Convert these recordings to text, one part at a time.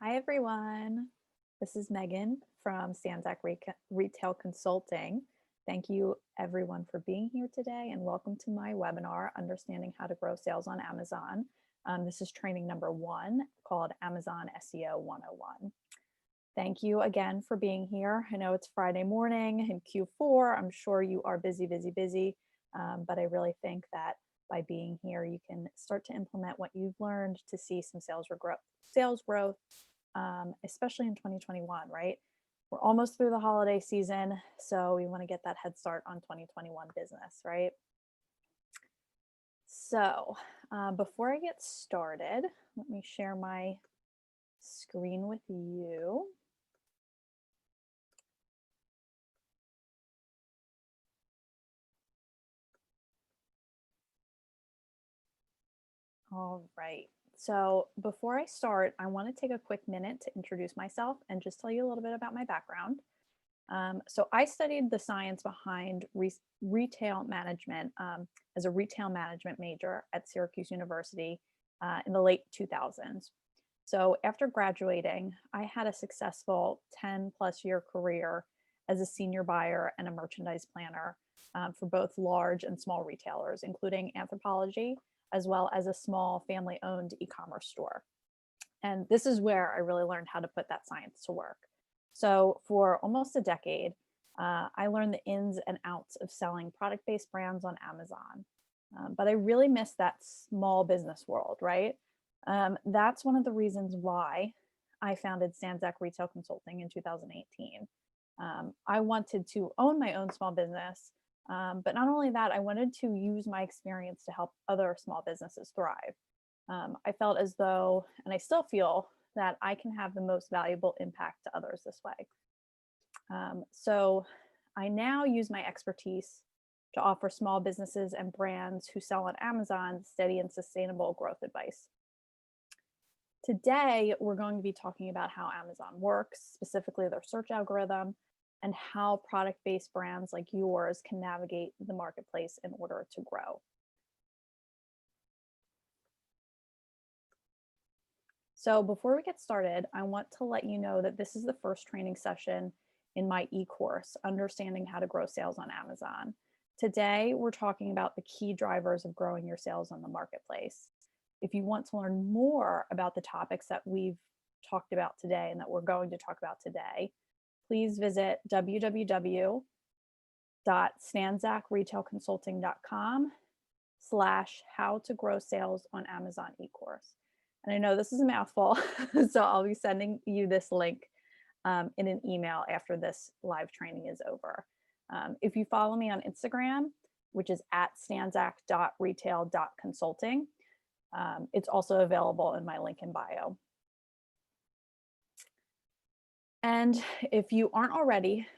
Hi, everyone. This is Megan from Sanzac Retail Consulting. Thank you, everyone, for being here today, and welcome to my webinar, Understanding How to Grow Sales on Amazon. This is training number 1 called Amazon SEO 101. Thank you again for being here. I know it's Friday morning in Q4. I'm sure you are busy, but I really think that by being here, you can start to implement what you've learned to see some sales growth, especially in 2021, right? We're almost through the holiday season, so we want to get that head start on 2021 business, right? So before I get started, let me share my screen with you. All right. So before I start, I want to take a quick minute to introduce myself and just tell you a little bit about my background. So I studied the science behind retail management as a retail management major at Syracuse University in the late 2000s. So after graduating, I had a successful 10 plus year career as a senior buyer and a merchandise planner for both large and small retailers, including Anthropologie, as well as a small family-owned e-commerce store. And this is where I really learned how to put that science to work. So for almost a decade, I learned the ins and outs of selling product-based brands on Amazon. But I really missed that small business world, right? That's one of the reasons why I founded Sanzac Retail Consulting in 2018. I wanted to own my own small business, but not only that, I wanted to use my experience to help other small businesses thrive. I felt as though, and I still feel, that I can have the most valuable impact to others this way. So I now use my expertise to offer small businesses and brands who sell on Amazon steady and sustainable growth advice. Today, we're going to be talking about how Amazon works, specifically their search algorithm, and how product-based brands like yours can navigate the marketplace in order to grow. So before we get started, I want to let you know that this is the first training session in my e-course, Understanding How to Grow Sales on Amazon. Today, we're talking about the key drivers of growing your sales on the marketplace. If you want to learn more about the topics that we've talked about today and that we're going to talk about today, please visit www.stanzacretailconsulting.com/how to grow sales on Amazon e-course. And I know this is a mouthful, so I'll be sending you this link in an email after this live training is over. If you follow me on Instagram, which is @stanzac.retail.consulting, it's also available in my link in bio. And if you aren't already,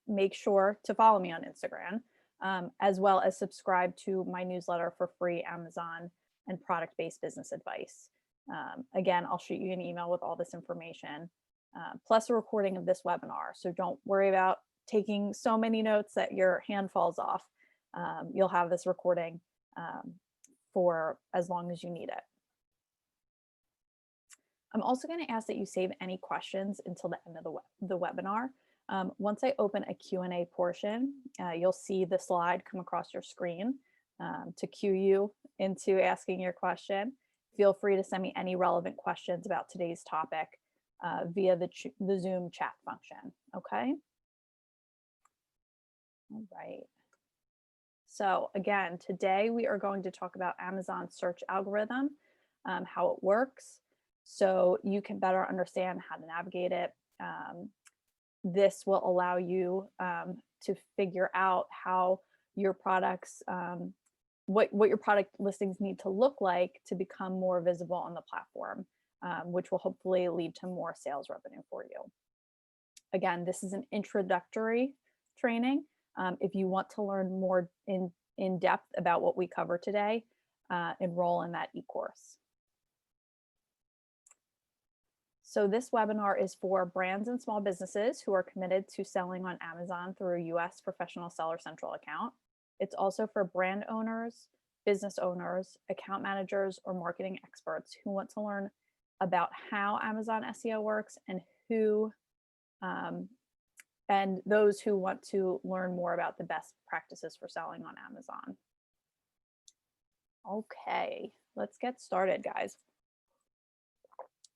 make sure to follow me on Instagram, as well as subscribe to my newsletter for free Amazon and product-based business advice. Again, I'll shoot you an email with all this information, plus a recording of this webinar. So don't worry about taking so many notes that your hand falls off. You'll have this recording for as long as you need it. I'm also going to ask that you save any questions until the end of the webinar. Once I open a Q&A portion, you'll see the slide come across your screen to cue you into asking your question. Feel free to send me any relevant questions about today's topic via the Zoom chat function, okay? All right. So again, today we are going to talk about Amazon's search algorithm, how it works, so you can better understand how to navigate it. This will allow you to figure out how your products, what your product listings need to look like to become more visible on the platform, which will hopefully lead to more sales revenue for you. Again, this is an introductory training. If you want to learn more in depth about what we cover today, enroll in that e-course. So this webinar is for brands and small businesses who are committed to selling on Amazon through a US Professional Seller Central account. It's also for brand owners, business owners, account managers, or marketing experts who want to learn about how Amazon SEO works and who and those who want to learn more about the best practices for selling on Amazon. Okay, let's get started, guys.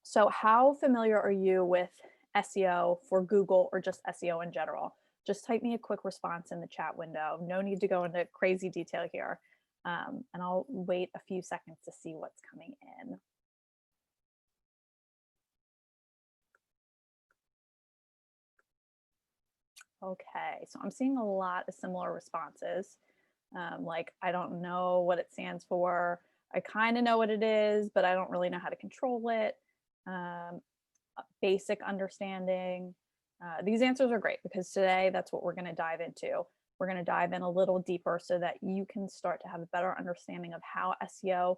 So how familiar are you with SEO for Google or just SEO in general? Just type me a quick response in the chat window. No need to go into crazy detail here. And I'll wait a few seconds to see what's coming in. Okay, so I'm seeing a lot of similar responses. Like, I don't know what it stands for. I kind of know what it is, but I don't really know how to control it. Basic understanding. These answers are great because today that's what we're going to dive into. We're going to dive in a little deeper so that you can start to have a better understanding of how SEO,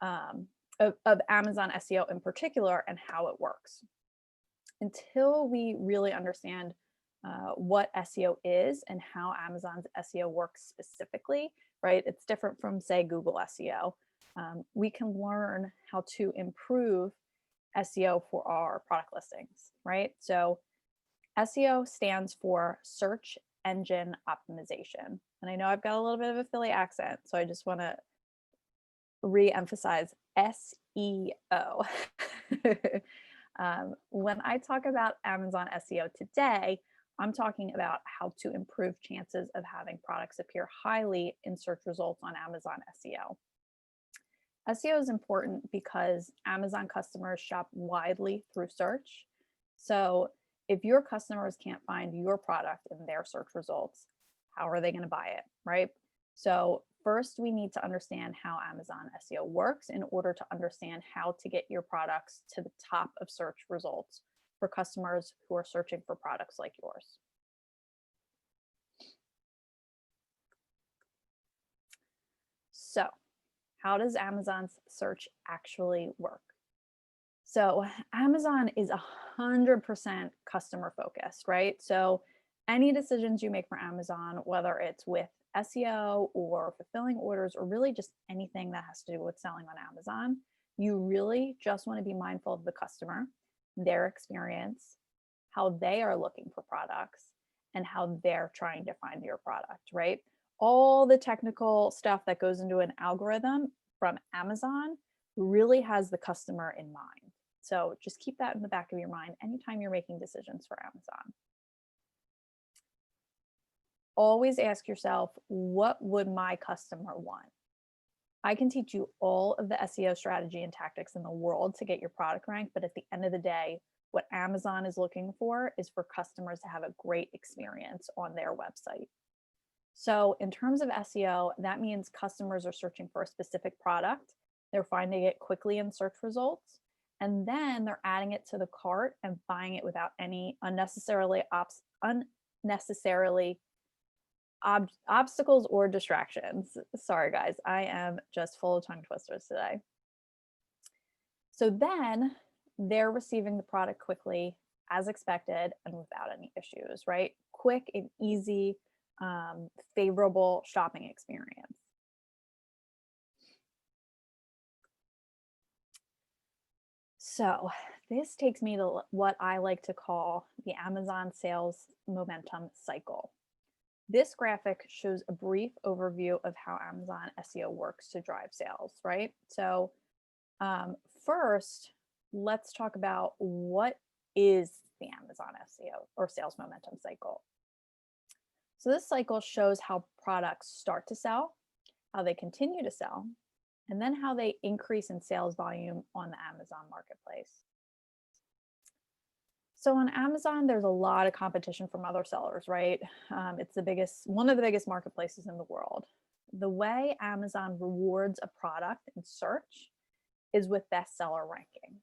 of Amazon SEO in particular, and how it works. Until we really understand what SEO is and how Amazon's SEO works specifically, right? It's different from, say, Google SEO. We can learn how to improve SEO for our product listings, right? So SEO stands for search engine optimization. And I know I've got a little bit of a Philly accent, so I just want to re-emphasize SEO. When I talk about Amazon SEO today, I'm talking about how to improve chances of having products appear highly in search results on Amazon SEO. SEO is important because Amazon customers shop widely through search. So if your customers can't find your product in their search results, how are they going to buy it, right? So first, we need to understand how Amazon SEO works in order to understand how to get your products to the top of search results for customers who are searching for products like yours. So, how does Amazon's search actually work? So Amazon is 100% customer focused, right? So any decisions you make for Amazon, whether it's with SEO or fulfilling orders or really just anything that has to do with selling on Amazon, you really just want to be mindful of the customer, their experience, how they are looking for products, and how they're trying to find your product, right? All the technical stuff that goes into an algorithm from Amazon really has the customer in mind. So just keep that in the back of your mind anytime you're making decisions for Amazon. Always ask yourself, what would my customer want? I can teach you all of the SEO strategy and tactics in the world to get your product ranked, but at the end of the day, what Amazon is looking for is for customers to have a great experience on their website. So in terms of SEO, that means customers are searching for a specific product, they're finding it quickly in search results, and then they're adding it to the cart and buying it without any unnecessarily obstacles or distractions. Sorry, guys, I am just full of tongue twisters today. So then they're receiving the product quickly, as expected, and without any issues, right? Quick and easy, favorable shopping experience. So this takes me to what I like to call the Amazon sales momentum cycle. This graphic shows a brief overview of how Amazon SEO works to drive sales, right? So first, let's talk about what is the Amazon SEO or sales momentum cycle. So this cycle shows how products start to sell, how they continue to sell, and then how they increase in sales volume on the Amazon marketplace. So on Amazon, there's a lot of competition from other sellers, right? It's one of the biggest marketplaces in the world. The way Amazon rewards a product in search is with bestseller ranking.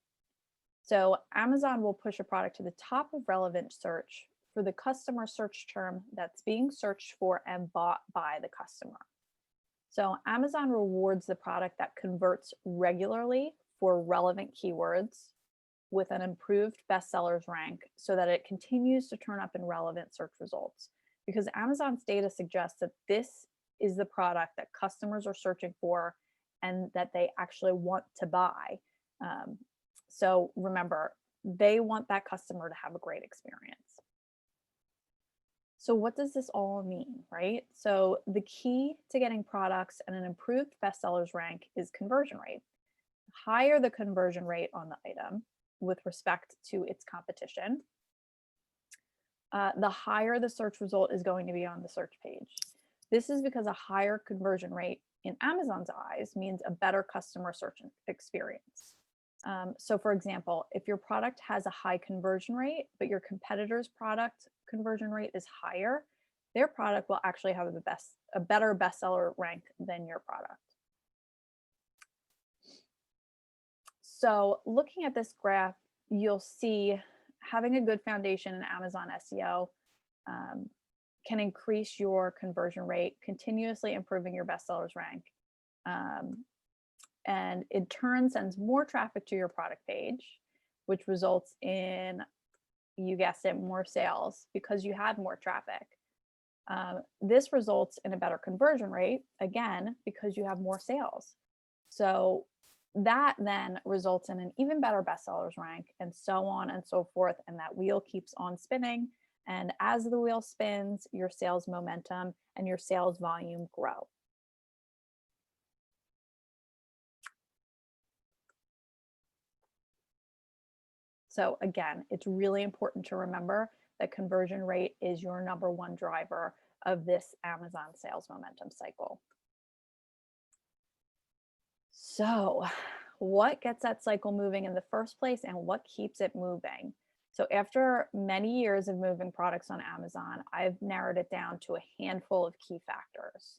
So Amazon will push a product to the top of relevant search for the customer search term that's being searched for and bought by the customer. So Amazon rewards the product that converts regularly for relevant keywords with an improved bestsellers rank so that it continues to turn up in relevant search results. Because Amazon's data suggests that this is the product that customers are searching for and that they actually want to buy. So remember, they want that customer to have a great experience. So what does this all mean, right? So the key to getting products and an improved bestsellers rank is conversion rate. The higher the conversion rate on the item with respect to its competition, the higher the search result is going to be on the search page. This is because a higher conversion rate in Amazon's eyes means a better customer search experience. So for example, if your product has a high conversion rate, but your competitor's product conversion rate is higher, their product will actually have a better bestseller rank than your product. So looking at this graph, you'll see having a good foundation in Amazon SEO can increase your conversion rate, continuously improving your bestsellers rank. And in turn sends more traffic to your product page, which results in, you guessed it, more sales because you had more traffic. This results in a better conversion rate, again, because you have more sales. So that then results in an even better bestsellers rank, and so on and so forth. And that wheel keeps on spinning. And as the wheel spins, your sales momentum and your sales volume grow. So again, it's really important to remember that conversion rate is your number one driver of this Amazon sales momentum cycle. So what gets that cycle moving in the first place and what keeps it moving? So after many years of moving products on Amazon, I've narrowed it down to a handful of key factors.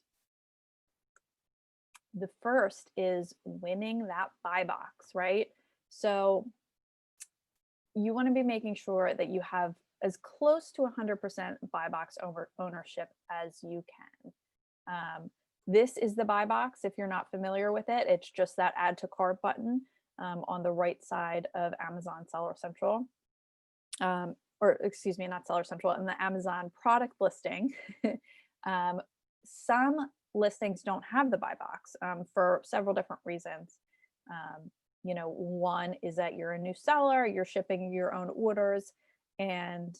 The first is winning that buy box, right? So you want to be making sure that you have as close to 100% buy box ownership as you can. This is the buy box. If you're not familiar with it, it's just that add to cart button on the right side of Amazon Seller Central. Or excuse me, not Seller Central, in the Amazon product listing. Some listings don't have the buy box for several different reasons. One is that you're a new seller, you're shipping your own orders, and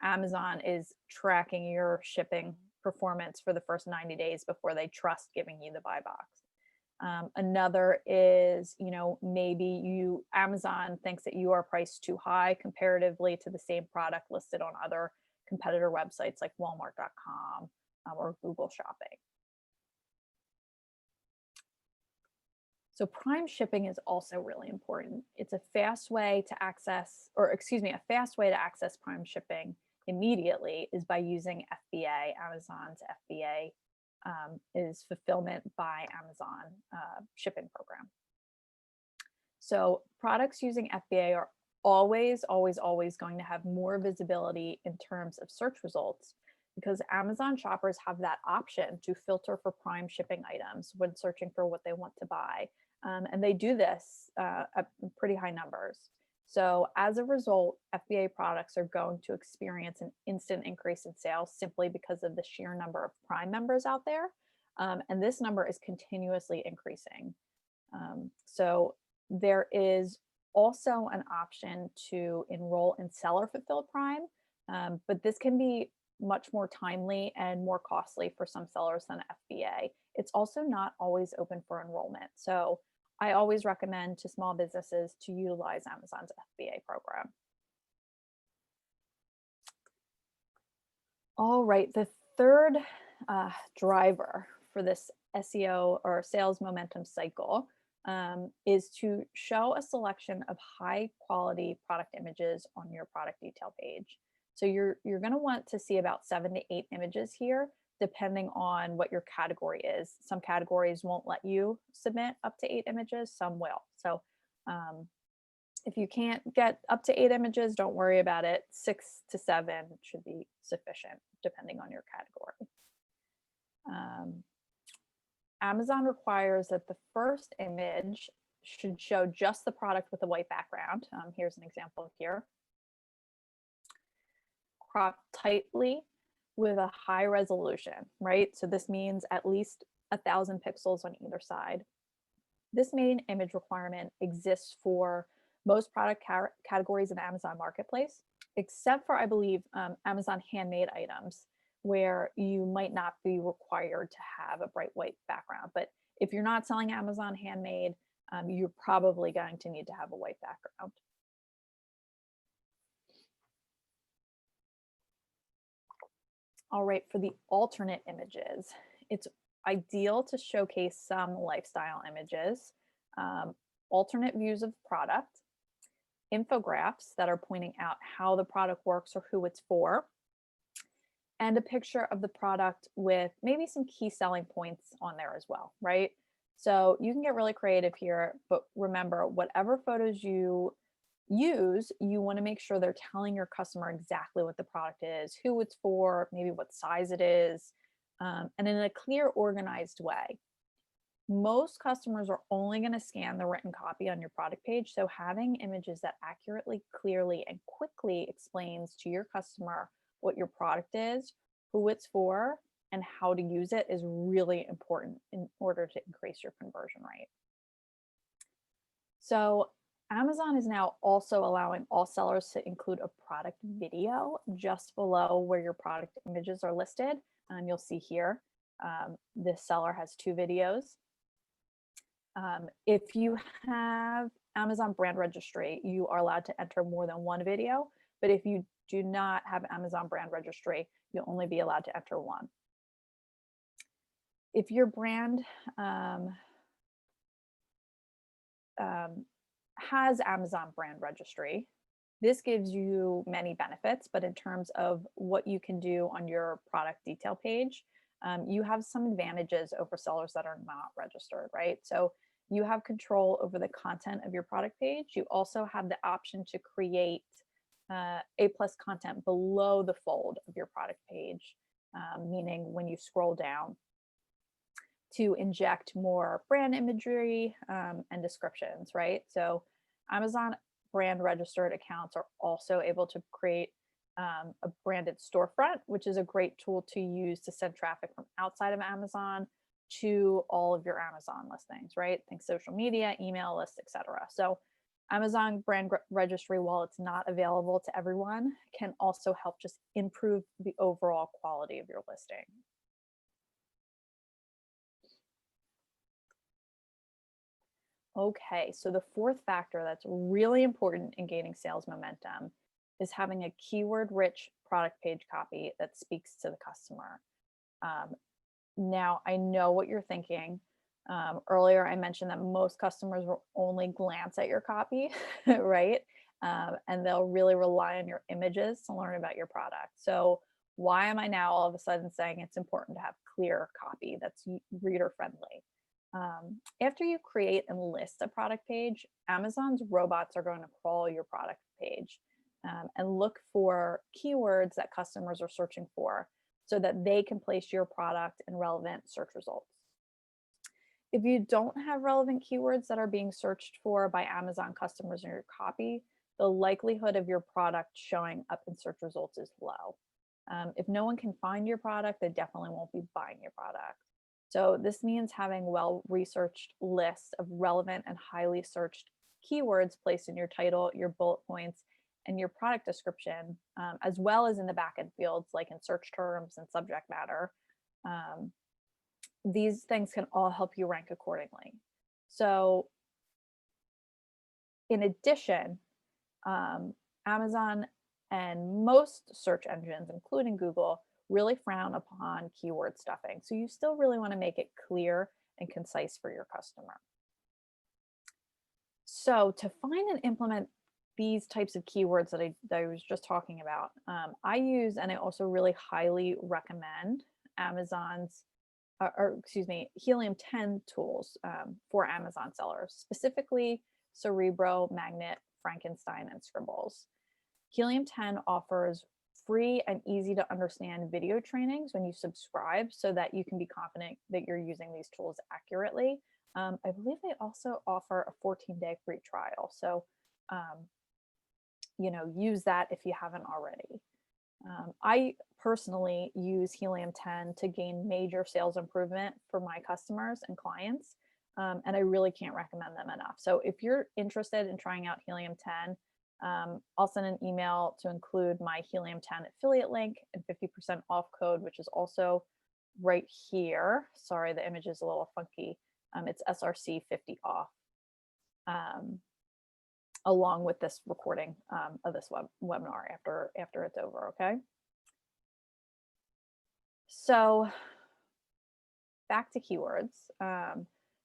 Amazon is tracking your shipping performance for the first 90 days before they trust giving you the buy box. Another is, maybe Amazon thinks that you are priced too high comparatively to the same product listed on other competitor websites like Walmart.com or Google Shopping. So Prime shipping is also really important. It's a fast way to access, Prime shipping immediately is by using FBA. Amazon's FBA is Fulfillment by Amazon shipping program. So products using FBA are always going to have more visibility in terms of search results because Amazon shoppers have that option to filter for Prime shipping items when searching for what they want to buy. And they do this at pretty high numbers. So as a result, FBA products are going to experience an instant increase in sales simply because of the sheer number of Prime members out there. And this number is continuously increasing. So there is also an option to enroll in seller fulfilled Prime, but this can be much more timely and more costly for some sellers than FBA. It's also not always open for enrollment. So I always recommend to small businesses to utilize Amazon's FBA program. All right, the third driver for this SEO or sales momentum cycle is to show a selection of high quality product images on your product detail page. So you're going to want to see about 7 to 8 images here, depending on what your category is. Some categories won't let you submit up to 8 images, some will. So if you can't get up to 8 images, don't worry about it. 6 to 7 should be sufficient, depending on your category. Amazon requires that the first image should show just the product with a white background. Here's an example here. Cropped tightly with a high resolution, right? So this means at least 1,000 pixels on either side. This main image requirement exists for most product categories in Amazon Marketplace, except for, I believe, Amazon handmade items, where you might not be required to have a bright white background. But if you're not selling Amazon handmade, you're probably going to need to have a white background. All right, for the alternate images, it's ideal to showcase some lifestyle images, alternate views of product, infographics that are pointing out how the product works or who it's for, and a picture of the product with maybe some key selling points on there as well, right? So you can get really creative here, but remember, whatever photos you use, you want to make sure they're telling your customer exactly what the product is, who it's for, maybe what size it is, and in a clear, organized way. Most customers are only going to scan the written copy on your product page, so having images that accurately, clearly, and quickly explains to your customer what your product is, who it's for, and how to use it is really important in order to increase your conversion rate. So Amazon is now also allowing all sellers to include a product video just below where your product images are listed. You'll see here, this seller has 2 videos. If you have Amazon brand registry, you are allowed to enter more than 1 video, but if you do not have Amazon brand registry, you'll only be allowed to enter 1. If your brand has Amazon brand registry, this gives you many benefits, but in terms of what you can do on your product detail page, you have some advantages over sellers that are not registered, right? So you have control over the content of your product page. You also have the option to create A+ content below the fold of your product page, meaning when you scroll down, to inject more brand imagery and descriptions, right? So Amazon brand registered accounts are also able to create a branded storefront, which is a great tool to use to send traffic from outside of Amazon to all of your Amazon listings, right? Think social media, email lists, etc. So Amazon brand registry, while it's not available to everyone, can also help just improve the overall quality of your listing. Okay, so the 4th factor that's really important in gaining sales momentum is having a keyword-rich product page copy that speaks to the customer. Now, I know what you're thinking. Earlier, I mentioned that most customers will only glance at your copy, right? And they'll really rely on your images to learn about your product. So why am I now all of a sudden saying it's important to have clear copy that's reader-friendly? After you create and list a product page, Amazon's robots are going to crawl your product page and look for keywords that customers are searching for so that they can place your product in relevant search results. If you don't have relevant keywords that are being searched for by Amazon customers in your copy, the likelihood of your product showing up in search results is low. If no one can find your product, they definitely won't be buying your product. So this means having well-researched lists of relevant and highly searched keywords placed in your title, your bullet points, and your product description, as well as in the backend fields like in search terms and subject matter. These things can all help you rank accordingly. So in addition, Amazon and most search engines, including Google, really frown upon keyword stuffing. So you still really want to make it clear and concise for your customer. So to find and implement these types of keywords that I was just talking about, I use, and I also really highly recommend Amazon's, Helium 10 tools for Amazon sellers, specifically Cerebro, Magnet, Frankenstein, and Scribbles. Helium 10 offers free and easy to understand video trainings when you subscribe so that you can be confident that you're using these tools accurately. I believe they also offer a 14-day free trial. So, use that if you haven't already. I personally use Helium 10 to gain major sales improvement for my customers and clients. and I really can't recommend them enough. So if you're interested in trying out Helium 10, I'll send an email to include my Helium 10 affiliate link and 50% off code, which is also right here. Sorry, the image is a little funky. It's SRC 50 off, along with this recording of this webinar after it's over, okay? So back to keywords.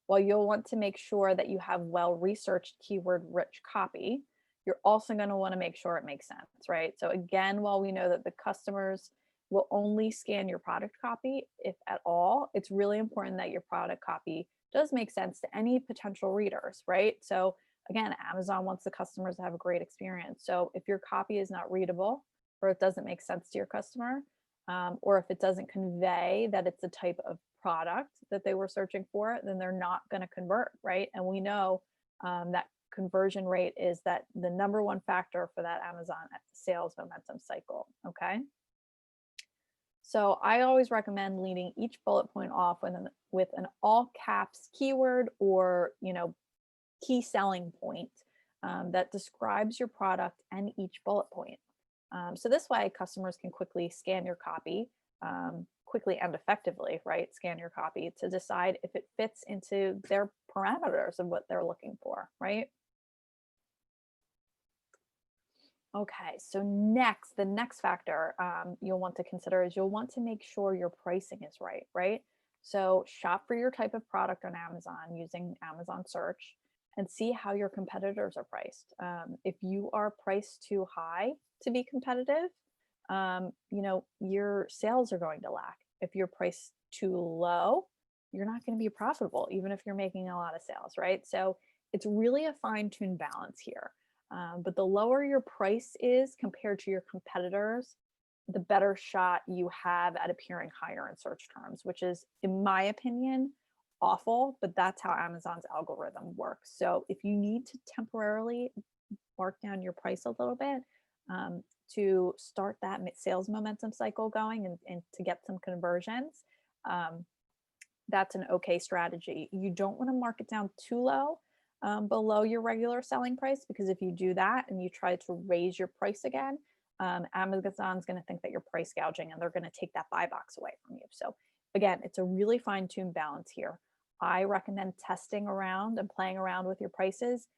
While you'll want to make sure that you have well-researched keyword-rich copy, you're also going to want to make sure it makes sense, right? So again, while we know that the customers will only scan your product copy, if at all, it's really important that your product copy does make sense to any potential readers, right? So again, Amazon wants the customers to have a great experience. So if your copy is not readable, or it doesn't make sense to your customer, or if it doesn't convey that it's the type of product that they were searching for, then they're not going to convert, right? And we know that conversion rate is that the number one factor for that Amazon sales momentum cycle, okay? So I always recommend leading each bullet point off with an all caps keyword or, key selling point that describes your product and each bullet point. So this way customers can quickly scan your copy, quickly and effectively, right? Scan your copy to decide if it fits into their parameters of what they're looking for, right? Okay, so the next factor you'll want to consider is you'll want to make sure your pricing is right, right? So shop for your type of product on Amazon using Amazon search and see how your competitors are priced. If you are priced too high to be competitive, your sales are going to lack. If you're priced too low, you're not going to be profitable, even if you're making a lot of sales, right? So it's really a fine-tuned balance here. But the lower your price is compared to your competitors, the better shot you have at appearing higher in search terms, which is, in my opinion, awful, but that's how Amazon's algorithm works. So if you need to temporarily mark down your price a little bit to start that sales momentum cycle going and to get some conversions, that's an okay strategy. You don't want to mark it down too low below your regular selling price, because if you do that and you try to raise your price again, Amazon's going to think that you're price gouging and they're going to take that buy box away from you. So again, it's a really fine-tuned balance here. I recommend testing around and playing around with your prices.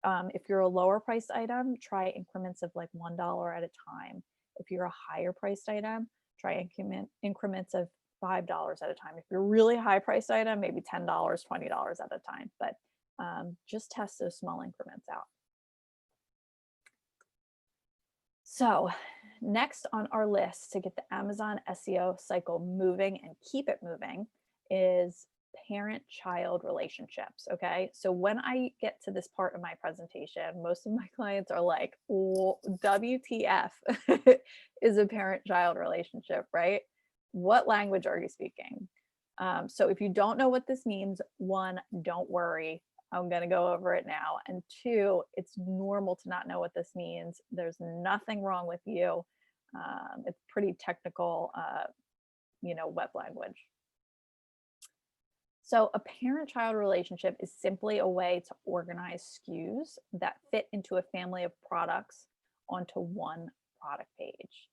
If you're a lower priced item, try increments of like $1 at a time. If you're a higher priced item, try increments of $5 at a time. If you're a really high priced item, maybe $10, $20 at a time. But just test those small increments out. So next on our list to get the Amazon SEO cycle moving and keep it moving is parent-child relationships, okay? So when I get to this part of my presentation, most of my clients are like, WTF is a parent-child relationship, right? What language are you speaking? So if you don't know what this means, one, don't worry. I'm going to go over it now. And two, it's normal to not know what this means. There's nothing wrong with you. It's pretty technical, web language. So a parent-child relationship is simply a way to organize SKUs that fit into a family of products onto one product page.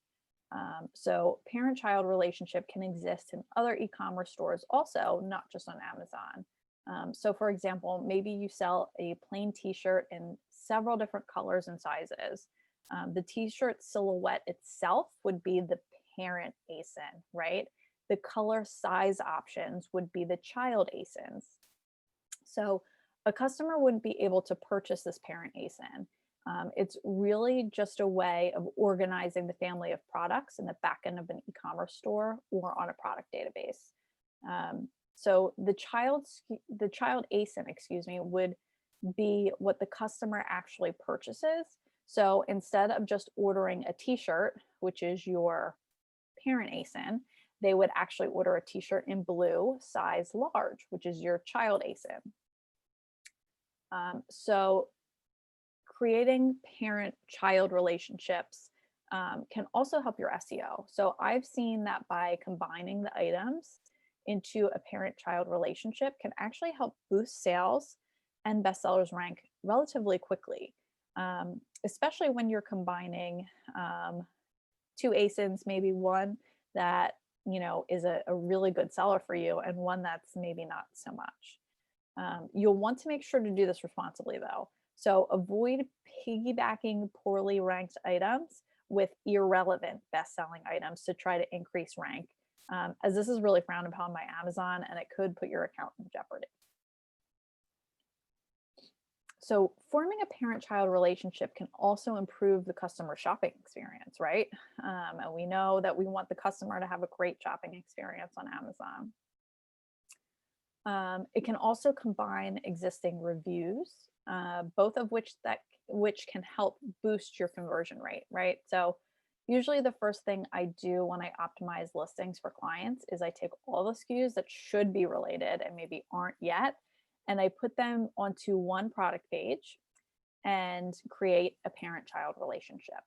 So parent-child relationship can exist in other e-commerce stores also, not just on Amazon. So for example, maybe you sell a plain t-shirt in several different colors and sizes. The t-shirt silhouette itself would be the parent ASIN, right? The color size options would be the child ASINs. So a customer wouldn't be able to purchase this parent ASIN. It's really just a way of organizing the family of products in the back end of an e-commerce store or on a product database. So the child ASIN, would be what the customer actually purchases. So instead of just ordering a t-shirt, which is your parent ASIN, they would actually order a t-shirt in blue, size large, which is your child ASIN. So creating parent-child relationships can also help your SEO. So I've seen that by combining the items into a parent-child relationship can actually help boost sales and bestsellers rank relatively quickly, especially when you're combining two ASINs, maybe one that is a really good seller for you and one that's maybe not so much. You'll want to make sure to do this responsibly though. So avoid piggybacking poorly ranked items with irrelevant best-selling items to try to increase rank, as this is really frowned upon by Amazon and it could put your account in jeopardy. So forming a parent-child relationship can also improve the customer shopping experience, right? And we know that we want the customer to have a great shopping experience on Amazon. It can also combine existing reviews, both of which can help boost your conversion rate, right? So usually the first thing I do when I optimize listings for clients is I take all the SKUs that should be related and maybe aren't yet, and I put them onto one product page and create a parent-child relationship.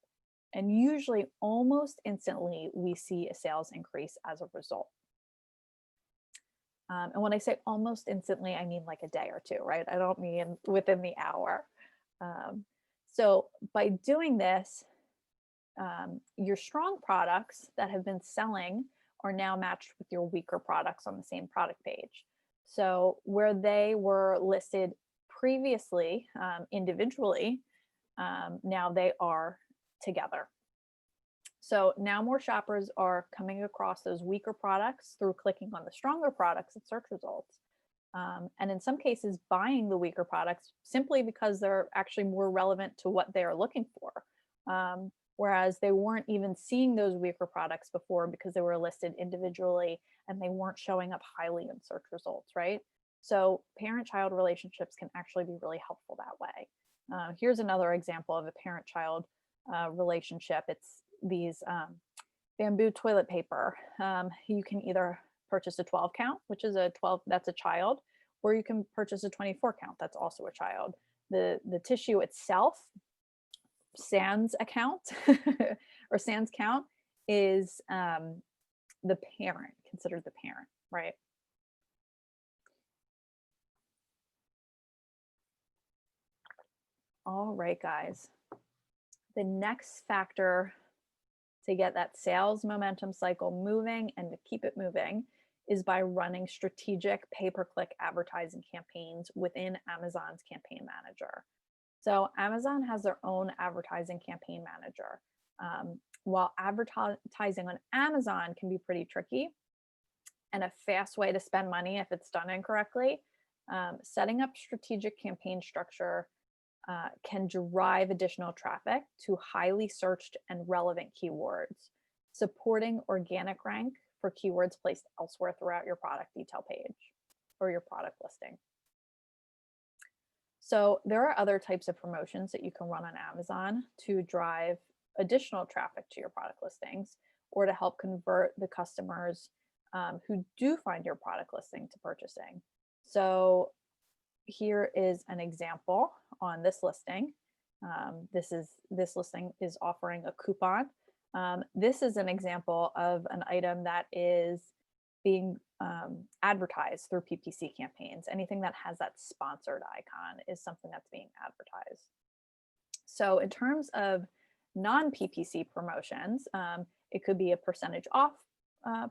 And usually almost instantly we see a sales increase as a result. And when I say almost instantly, I mean like a day or two, right? I don't mean within the hour. So by doing this, your strong products that have been selling are now matched with your weaker products on the same product page. So where they were listed previously individually, now they are together. So now more shoppers are coming across those weaker products through clicking on the stronger products in search results. And in some cases, buying the weaker products simply because they're actually more relevant to what they are looking for. Whereas they weren't even seeing those weaker products before because they were listed individually and they weren't showing up highly in search results, right? So parent-child relationships can actually be really helpful that way. Here's another example of a parent-child relationship. It's these bamboo toilet paper. You can either purchase a 12 count, which is that's a child, or you can purchase a 24 count, that's also a child. The tissue itself, sans account or sans count, is the parent, considered the parent, right? All right, guys. The next factor to get that sales momentum cycle moving and to keep it moving is by running strategic pay-per-click advertising campaigns within Amazon's Campaign Manager. So Amazon has their own advertising campaign manager. While advertising on Amazon can be pretty tricky and a fast way to spend money if it's done incorrectly, setting up strategic campaign structure can drive additional traffic to highly searched and relevant keywords, supporting organic rank for keywords placed elsewhere throughout your product detail page or your product listing. So there are other types of promotions that you can run on Amazon to drive additional traffic to your product listings or to help convert the customers who do find your product listing to purchasing. So here is an example on this listing. This listing is offering a coupon. This is an example of an item that is being advertised through PPC campaigns. Anything that has that sponsored icon is something that's being advertised. So in terms of non-PPC promotions, it could be a percentage off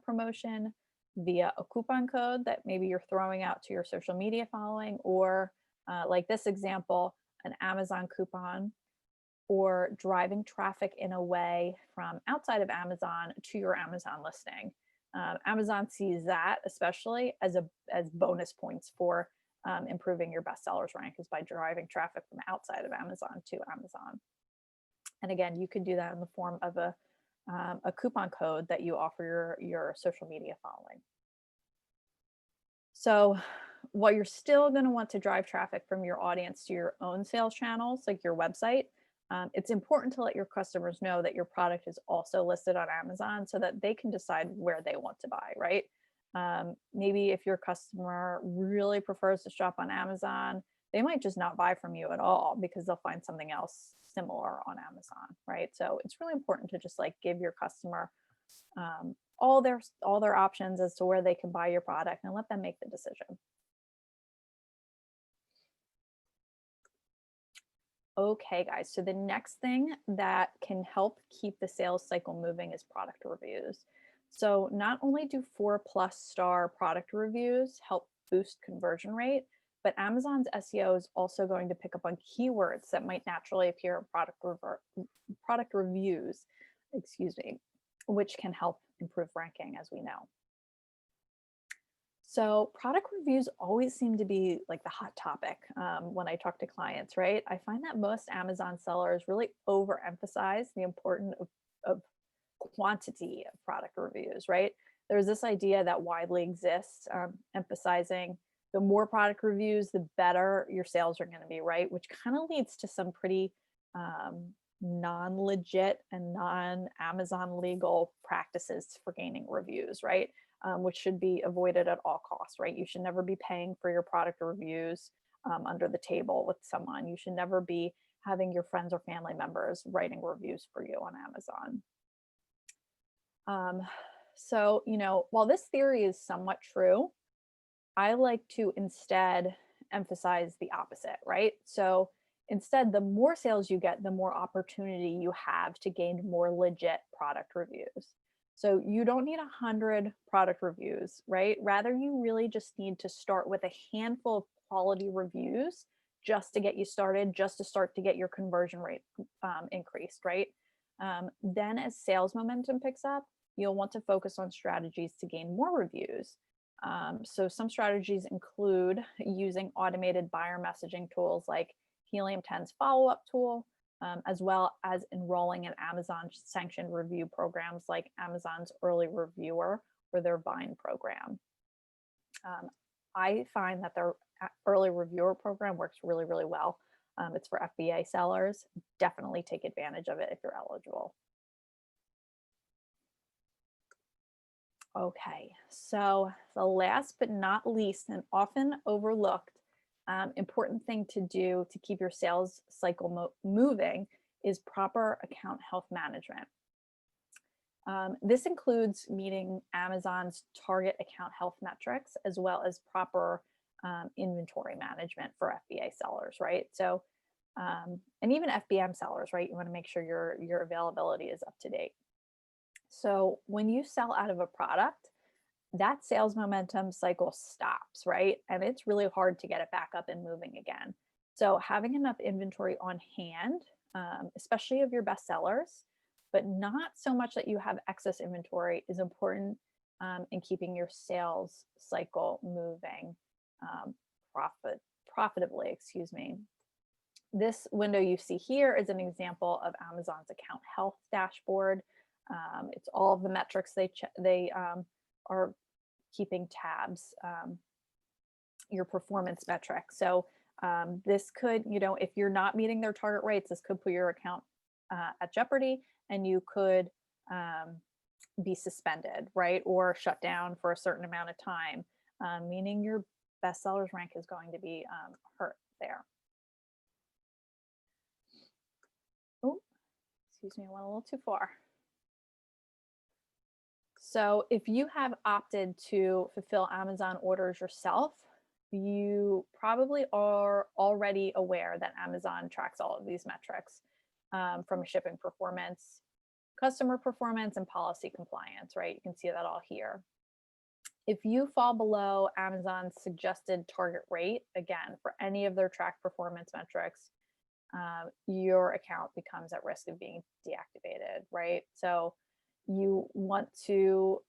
promotion via a coupon code that maybe you're throwing out to your social media following, or like this example, an Amazon coupon, or driving traffic in a way from outside of Amazon to your Amazon listing. Amazon sees that especially as bonus points for improving your bestsellers rank, is by driving traffic from outside of Amazon to Amazon. And again, you can do that in the form of a coupon code that you offer your social media following. So while you're still going to want to drive traffic from your audience to your own sales channels, like your website, it's important to let your customers know that your product is also listed on Amazon so that they can decide where they want to buy, right? Maybe if your customer really prefers to shop on Amazon, they might just not buy from you at all because they'll find something else similar on Amazon, right? So it's really important to just like give your customer all their options as to where they can buy your product and let them make the decision. Okay, guys, so the next thing that can help keep the sales cycle moving is product reviews. So not only do 4+ star product reviews help boost conversion rate, but Amazon's SEO is also going to pick up on keywords that might naturally appear in product reviews, excuse me, which can help improve ranking, as we know. So product reviews always seem to be like the hot topic when I talk to clients, right? I find that most Amazon sellers really overemphasize the importance of quantity of product reviews, right? There's this idea that widely exists, emphasizing the more product reviews, the better your sales are going to be, right? Which kind of leads to some pretty non-legit and non-Amazon legal practices for gaining reviews, right? Which should be avoided at all costs, right? You should never be paying for your product reviews under the table with someone. You should never be having your friends or family members writing reviews for you on Amazon. So, while this theory is somewhat true, I like to instead emphasize the opposite, right? So instead, the more sales you get, the more opportunity you have to gain more legit product reviews. So you don't need 100 product reviews, right? Rather, you really just need to start with a handful of quality reviews just to get you started, just to start to get your conversion rate increased, right? Then as sales momentum picks up, you'll want to focus on strategies to gain more reviews. So some strategies include using automated buyer messaging tools like Helium 10's follow-up tool, as well as enrolling in Amazon sanctioned review programs like Amazon's Early Reviewer or their Vine program. I find that their Early Reviewer program works really, really well. It's for FBA sellers. Definitely take advantage of it if you're eligible. Okay, so the last but not least and often overlooked important thing to do to keep your sales cycle moving is proper account health management. This includes meeting Amazon's target account health metrics as well as proper inventory management for FBA sellers, right? So, and even FBM sellers, right? You want to make sure your availability is up to date. So when you sell out of a product, that sales momentum cycle stops, right? And it's really hard to get it back up and moving again. So having enough inventory on hand, especially of your best sellers, but not so much that you have excess inventory, is important in keeping your sales cycle moving profitably, excuse me. This window you see here is an example of Amazon's account health dashboard. It's all of the metrics they are keeping tabs, your performance metrics. So this could, if you're not meeting their target rates, this could put your account at jeopardy, and you could be suspended, right? Or shut down for a certain amount of time, meaning your bestsellers rank is going to be hurt there. Oh, excuse me, I went a little too far. So if you have opted to fulfill Amazon orders yourself, you probably are already aware that Amazon tracks all of these metrics from shipping performance, customer performance, and policy compliance, right? You can see that all here. If you fall below Amazon's suggested target rate, again, for any of their tracked performance metrics, your account becomes at risk of being deactivated, right? So you want to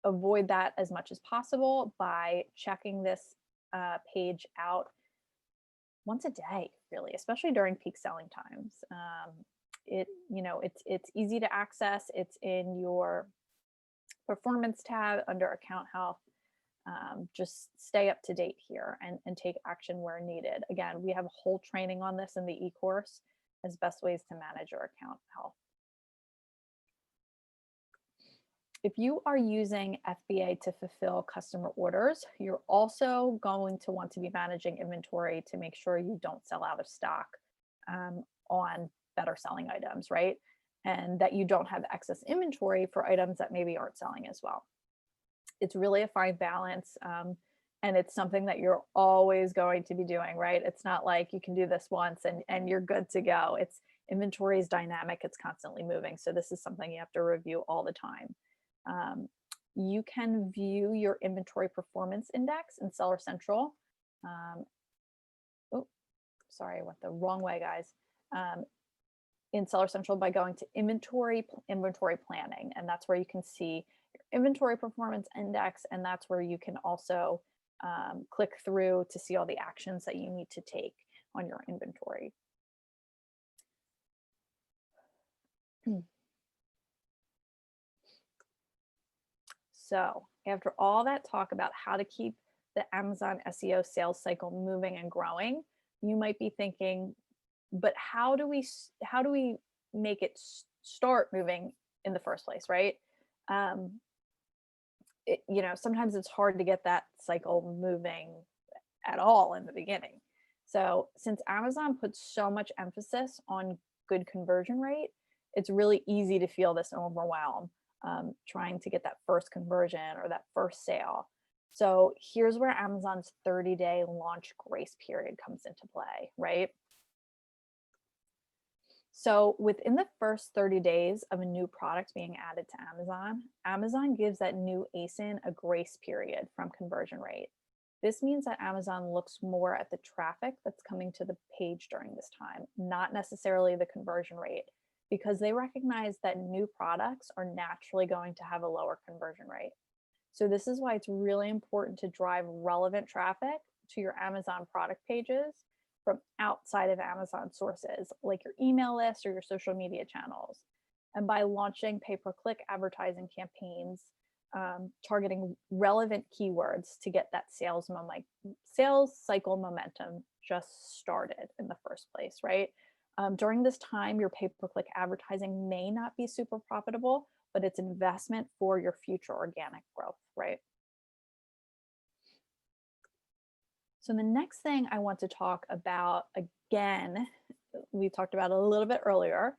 avoid that as much as possible by checking this page out once a day, really, especially during peak selling times. It's easy to access. It's in your performance tab under account health. Just stay up to date here and take action where needed. Again, we have a whole training on this in the e-course as best ways to manage your account health. If you are using FBA to fulfill customer orders, you're also going to want to be managing inventory to make sure you don't sell out of stock on better selling items, right? and that you don't have excess inventory for items that maybe aren't selling as well. It's really a fine balance. And it's something that you're always going to be doing, right? It's not like you can do this once and you're good to go. It's inventory is dynamic, it's constantly moving. So this is something you have to review all the time. You can view your inventory performance index in Seller Central. Oh, sorry, I went the wrong way, guys. In Seller Central by going to inventory planning, and that's where you can see your inventory performance index, and that's where you can also click through to see all the actions that you need to take on your inventory. So after all that talk about how to keep the Amazon SEO sales cycle moving and growing, you might be thinking, but how do we make it start moving in the first place, right? Sometimes it's hard to get that cycle moving at all in the beginning. So since Amazon puts so much emphasis on good conversion rate, it's really easy to feel this overwhelm trying to get that first conversion or that first sale. So here's where Amazon's 30-day launch grace period comes into play, right? So within the first 30 days of a new product being added to Amazon, Amazon gives that new ASIN a grace period from conversion rate. This means that Amazon looks more at the traffic that's coming to the page during this time, not necessarily the conversion rate, because they recognize that new products are naturally going to have a lower conversion rate. So this is why it's really important to drive relevant traffic to your Amazon product pages from outside of Amazon sources, like your email list or your social media channels. And by launching pay-per-click advertising campaigns, targeting relevant keywords to get that sales cycle momentum just started in the first place, right? During this time, your pay-per-click advertising may not be super profitable, but it's investment for your future organic growth, right? So the next thing I want to talk about, again, we talked about it a little bit earlier,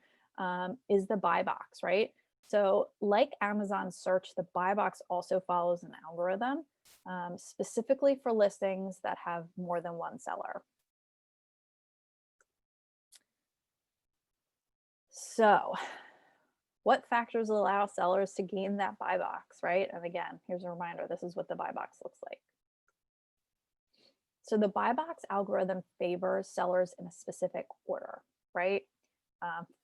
is the buy box, right? So like Amazon search, the buy box also follows an algorithm, specifically for listings that have more than one seller. So what factors allow sellers to gain that buy box, right? And again, here's a reminder, this is what the buy box looks like. So the buy box algorithm favors sellers in a specific order, right?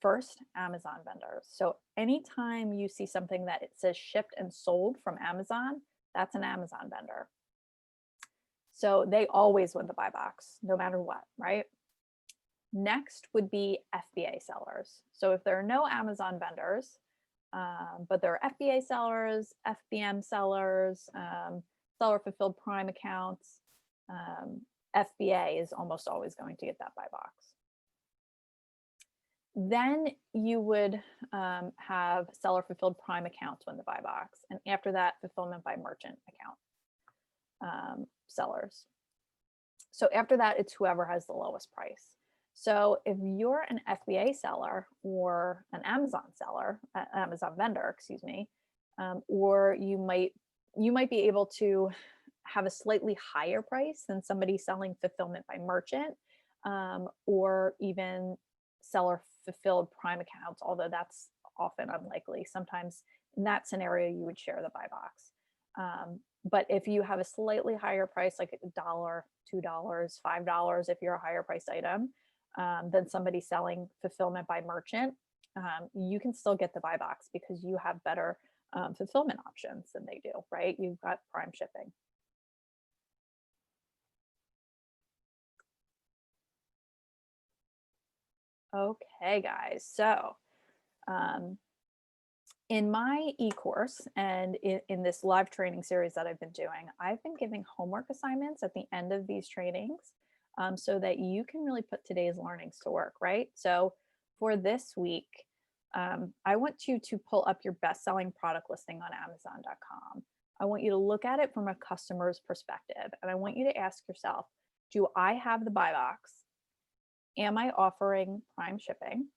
First, Amazon vendors. So anytime you see something that it says shipped and sold from Amazon, that's an Amazon vendor. So they always win the buy box, no matter what, right? Next would be FBA sellers. So if there are no Amazon vendors, but there are FBA sellers, FBM sellers, seller fulfilled prime accounts, FBA is almost always going to get that buy box. Then you would have seller fulfilled prime accounts win the buy box. And after that, fulfillment by merchant account sellers. So after that, it's whoever has the lowest price. So if you're an FBA seller or an Amazon seller, Amazon vendor, excuse me, or you might be able to have a slightly higher price than somebody selling fulfillment by merchant, or even seller fulfilled prime accounts, although that's often unlikely. Sometimes in that scenario, you would share the buy box. But if you have a slightly higher price, like $1, $2, $5, if you're a higher price item, than somebody selling fulfillment by merchant, you can still get the buy box because you have better fulfillment options than they do, right? You've got prime shipping. Okay, guys, so in my e-course and in this live training series that I've been doing, I've been giving homework assignments at the end of these trainings so that you can really put today's learnings to work, right? So for this week, I want you to pull up your best-selling product listing on Amazon.com. I want you to look at it from a customer's perspective, and I want you to ask yourself, do I have the buy box? Am I offering prime shipping?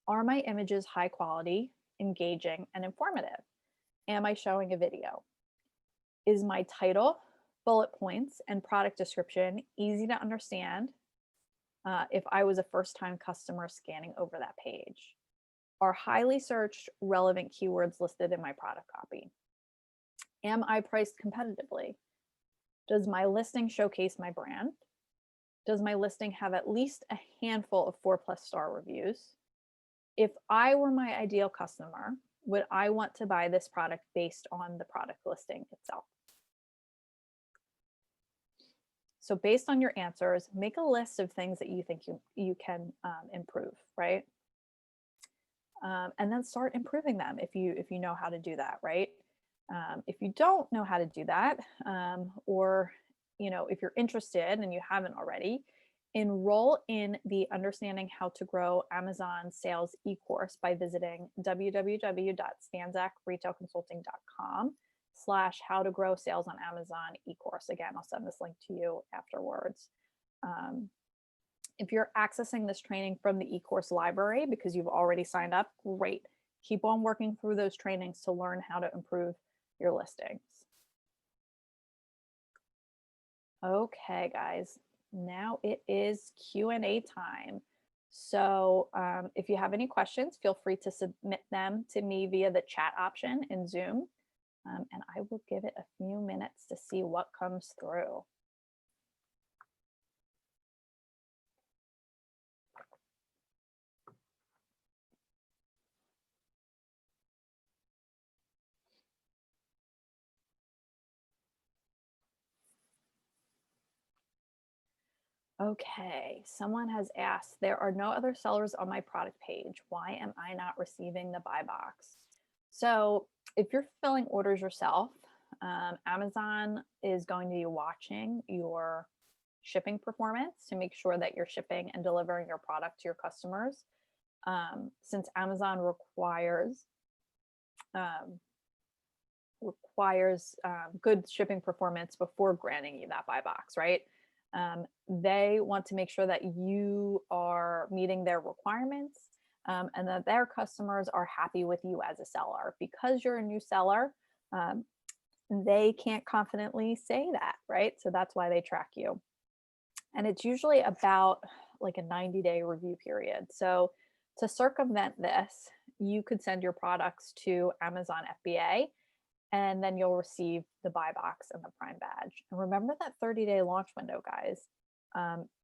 Are my images high quality, engaging, and informative? Am I showing a video? Is my title, bullet points, and product description easy to understand if I was a first-time customer scanning over that page? Are highly searched relevant keywords listed in my product copy? Am I priced competitively? Does my listing showcase my brand? Does my listing have at least a handful of 4+ star reviews? If I were my ideal customer, would I want to buy this product based on the product listing itself? So based on your answers, make a list of things that you think you can improve, right? And then start improving them if you know how to do that, right? If you don't know how to do that, or if you're interested and you haven't already, enroll in the Understanding How to Grow Amazon Sales e-course by visiting www.stanzacretailconsulting.com/how to grow sales on Amazon e-course. Again, I'll send this link to you afterwards. If you're accessing this training from the e-course library because you've already signed up, great. Keep on working through those trainings to learn how to improve your listings. Okay, guys, now it is Q&A time. So if you have any questions, feel free to submit them to me via the chat option in Zoom, and I will give it a few minutes to see what comes through. Okay, someone has asked, there are no other sellers on my product page. Why am I not receiving the buy box? So if you're filling orders yourself, Amazon is going to be watching your shipping performance to make sure that you're shipping and delivering your product to your customers. Since Amazon requires good shipping performance before granting you that buy box, right? They want to make sure that you are meeting their requirements, and that their customers are happy with you as a seller. Because you're a new seller, they can't confidently say that, right? So that's why they track you. And it's usually about like a 90-day review period. So to circumvent this, you could send your products to Amazon FBA, and then you'll receive the buy box and the Prime badge. And remember that 30-day launch window, guys.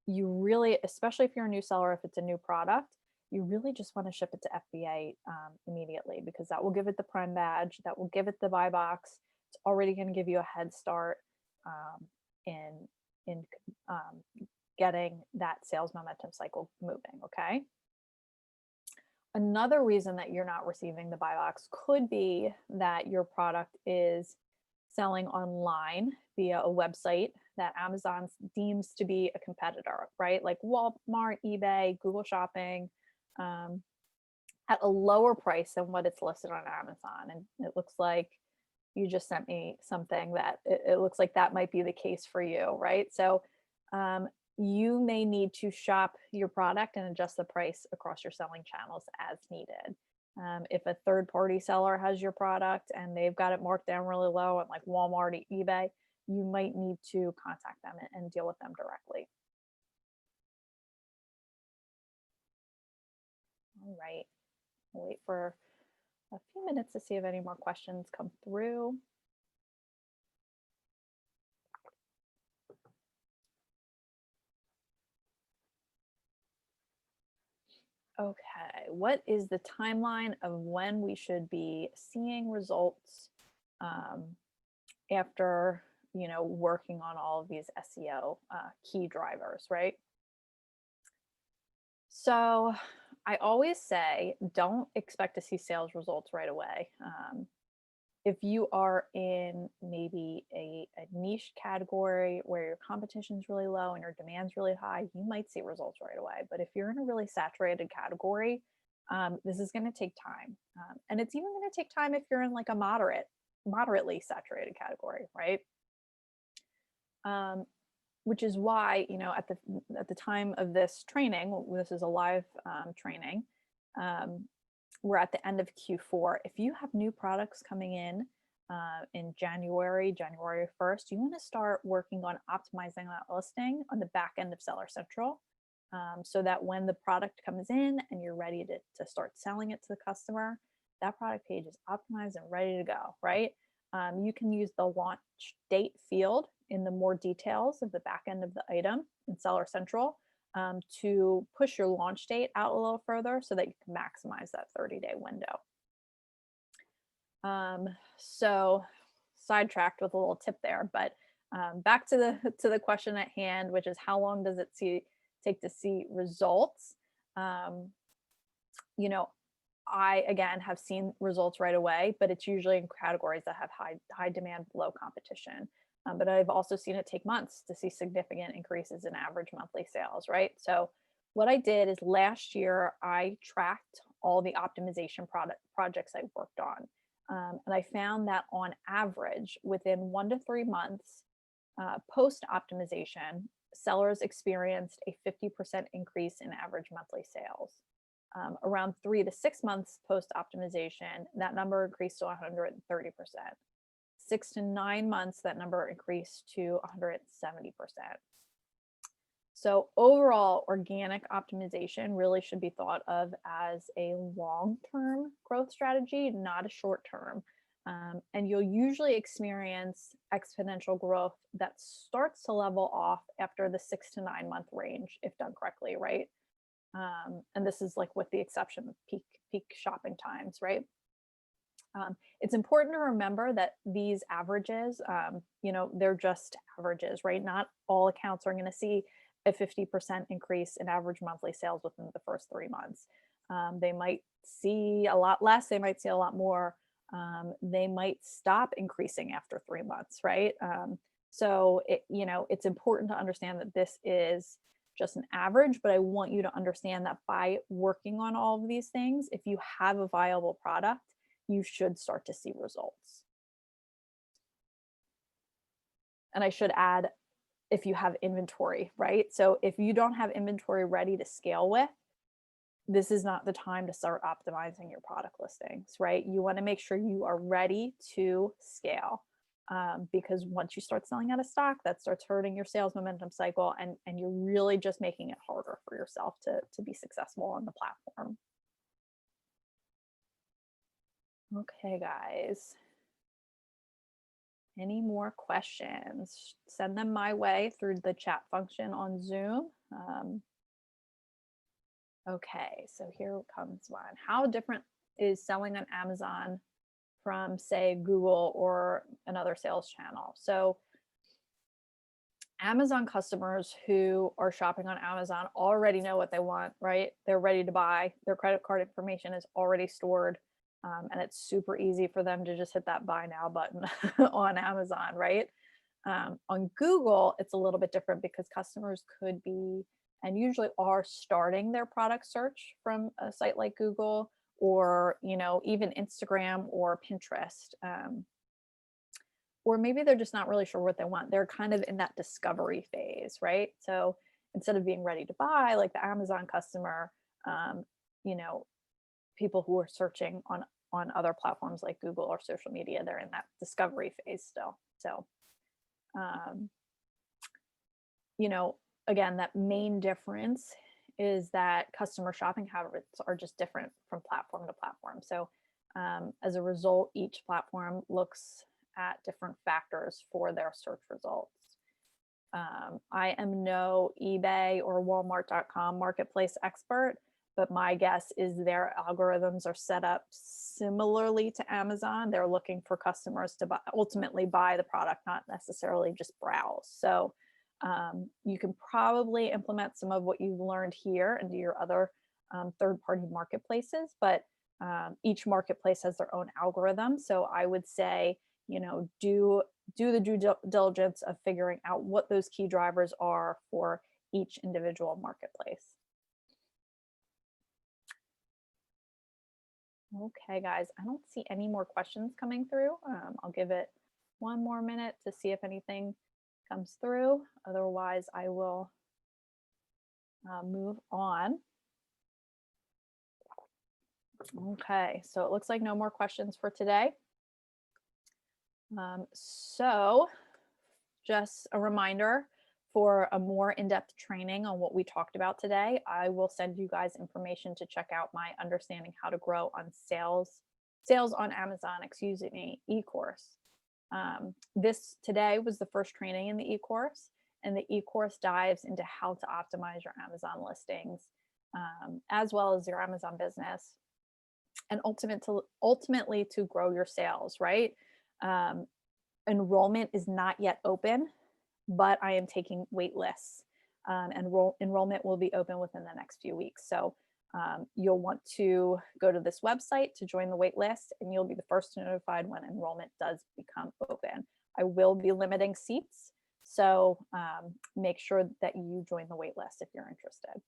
You really, especially if you're a new seller, if it's a new product, you really just want to ship it to FBA immediately, because that will give it the Prime badge, that will give it the buy box. It's already going to give you a head start in getting that sales momentum cycle moving, okay? Another reason that you're not receiving the buy box could be that your product is selling online via a website that Amazon deems to be a competitor, right? Like Walmart, eBay, Google Shopping, at a lower price than what it's listed on Amazon. And it looks like you just sent me something that it looks like that might be the case for you, right? So you may need to shop your product and adjust the price across your selling channels as needed. If a third-party seller has your product and they've got it marked down really low at like Walmart or eBay, you might need to contact them and deal with them directly. All right, we'll wait for a few minutes to see if any more questions come through. Okay, what is the timeline of when we should be seeing results after working on all of these SEO key drivers, right? So I always say, don't expect to see sales results right away. If you are in maybe a niche category where your competition is really low and your demand's really high, you might see results right away. But if you're in a really saturated category, this is going to take time. And it's even going to take time if you're in like a moderately saturated category, right? Which is why, at the time of this training, this is a live training, we're at the end of Q4. If you have new products coming in January 1st, you want to start working on optimizing that listing on the back end of Seller Central, so that when the product comes in and you're ready to start selling it to the customer, that product page is optimized and ready to go, right? You can use the launch date field in the more details of the back end of the item in Seller Central, to push your launch date out a little further so that you can maximize that 30-day window. So sidetracked with a little tip there, but back to the question at hand, which is how long does it take to see results? You know, I again have seen results right away, but it's usually in categories that have high demand, low competition. But I've also seen it take months to see significant increases in average monthly sales, right? So what I did is last year I tracked all the optimization projects I worked on. And I found that on average, within 1 to 3 months post optimization, sellers experienced a 50% increase in average monthly sales. Around 3 to 6 months post optimization, that number increased to 130%. 6 to 9 months, that number increased to 170%. So overall, organic optimization really should be thought of as a long-term growth strategy, not a short-term. And you'll usually experience exponential growth that starts to level off after the 6 to 9 month range, if done correctly, right? And this is like with the exception of peak shopping times, right? It's important to remember that these averages, they're just averages, right? Not all accounts are going to see a 50% increase in average monthly sales within the first 3 months. They might see a lot less, they might see a lot more. They might stop increasing after 3 months, right? So it's important to understand that this is just an average, but I want you to understand that by working on all of these things, if you have a viable product, you should start to see results. And I should add, if you have inventory, right? So if you don't have inventory ready to scale with, this is not the time to start optimizing your product listings, right? You want to make sure you are ready to scale, because once you start selling out of stock, that starts hurting your sales momentum cycle, and you're really just making it harder for yourself to be successful on the platform. Okay, guys. Any more questions? Send them my way through the chat function on Zoom. Okay, so here comes one. How different is selling on Amazon from, say, Google or another sales channel? So Amazon customers who are shopping on Amazon already know what they want, right? They're ready to buy. Their credit card information is already stored. And it's super easy for them to just hit that buy now button on Amazon, right? On Google, it's a little bit different because customers could be, and usually are, starting their product search from a site like Google, or even Instagram or Pinterest, or maybe they're just not really sure what they want. They're kind of in that discovery phase, right? So instead of being ready to buy, like the Amazon customer, people who are searching on other platforms like Google or social media, they're in that discovery phase still. So, again, that main difference is that customer shopping habits are just different from platform to platform. So as a result, each platform looks at different factors for their search results. I am no eBay or Walmart.com marketplace expert, but my guess is their algorithms are set up similarly to Amazon. They're looking for customers to ultimately buy the product, not necessarily just browse. So you can probably implement some of what you've learned here into your other third-party marketplaces, but each marketplace has their own algorithm. So I would say, do the due diligence of figuring out what those key drivers are for each individual marketplace. Okay, guys, I don't see any more questions coming through. I'll give it one more minute to see if anything comes through. Otherwise, I will move on. Okay, so it looks like no more questions for today. So just a reminder, for a more in-depth training on what we talked about today, I will send you guys information to check out my Understanding How to Grow on Sales on Amazon, excuse me, e-course. This today was the first training in the e-course, and the e-course dives into how to optimize your Amazon listings, as well as your Amazon business, and ultimately to grow your sales, right? Um, Enrollment is not yet open, but I am taking wait lists, and enrollment will be open within the next few weeks. So you'll want to go to this website to join the wait list, and you'll be the first to notified when enrollment does become open. I will be limiting seats, so make sure that you join the wait list if you're interested.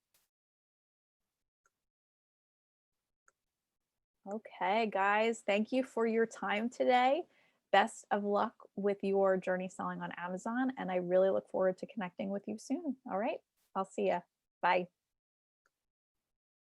Okay, guys, thank you for your time today. Best of luck with your journey selling on Amazon, and I really look forward to connecting with you soon. All right, I'll see you. Bye.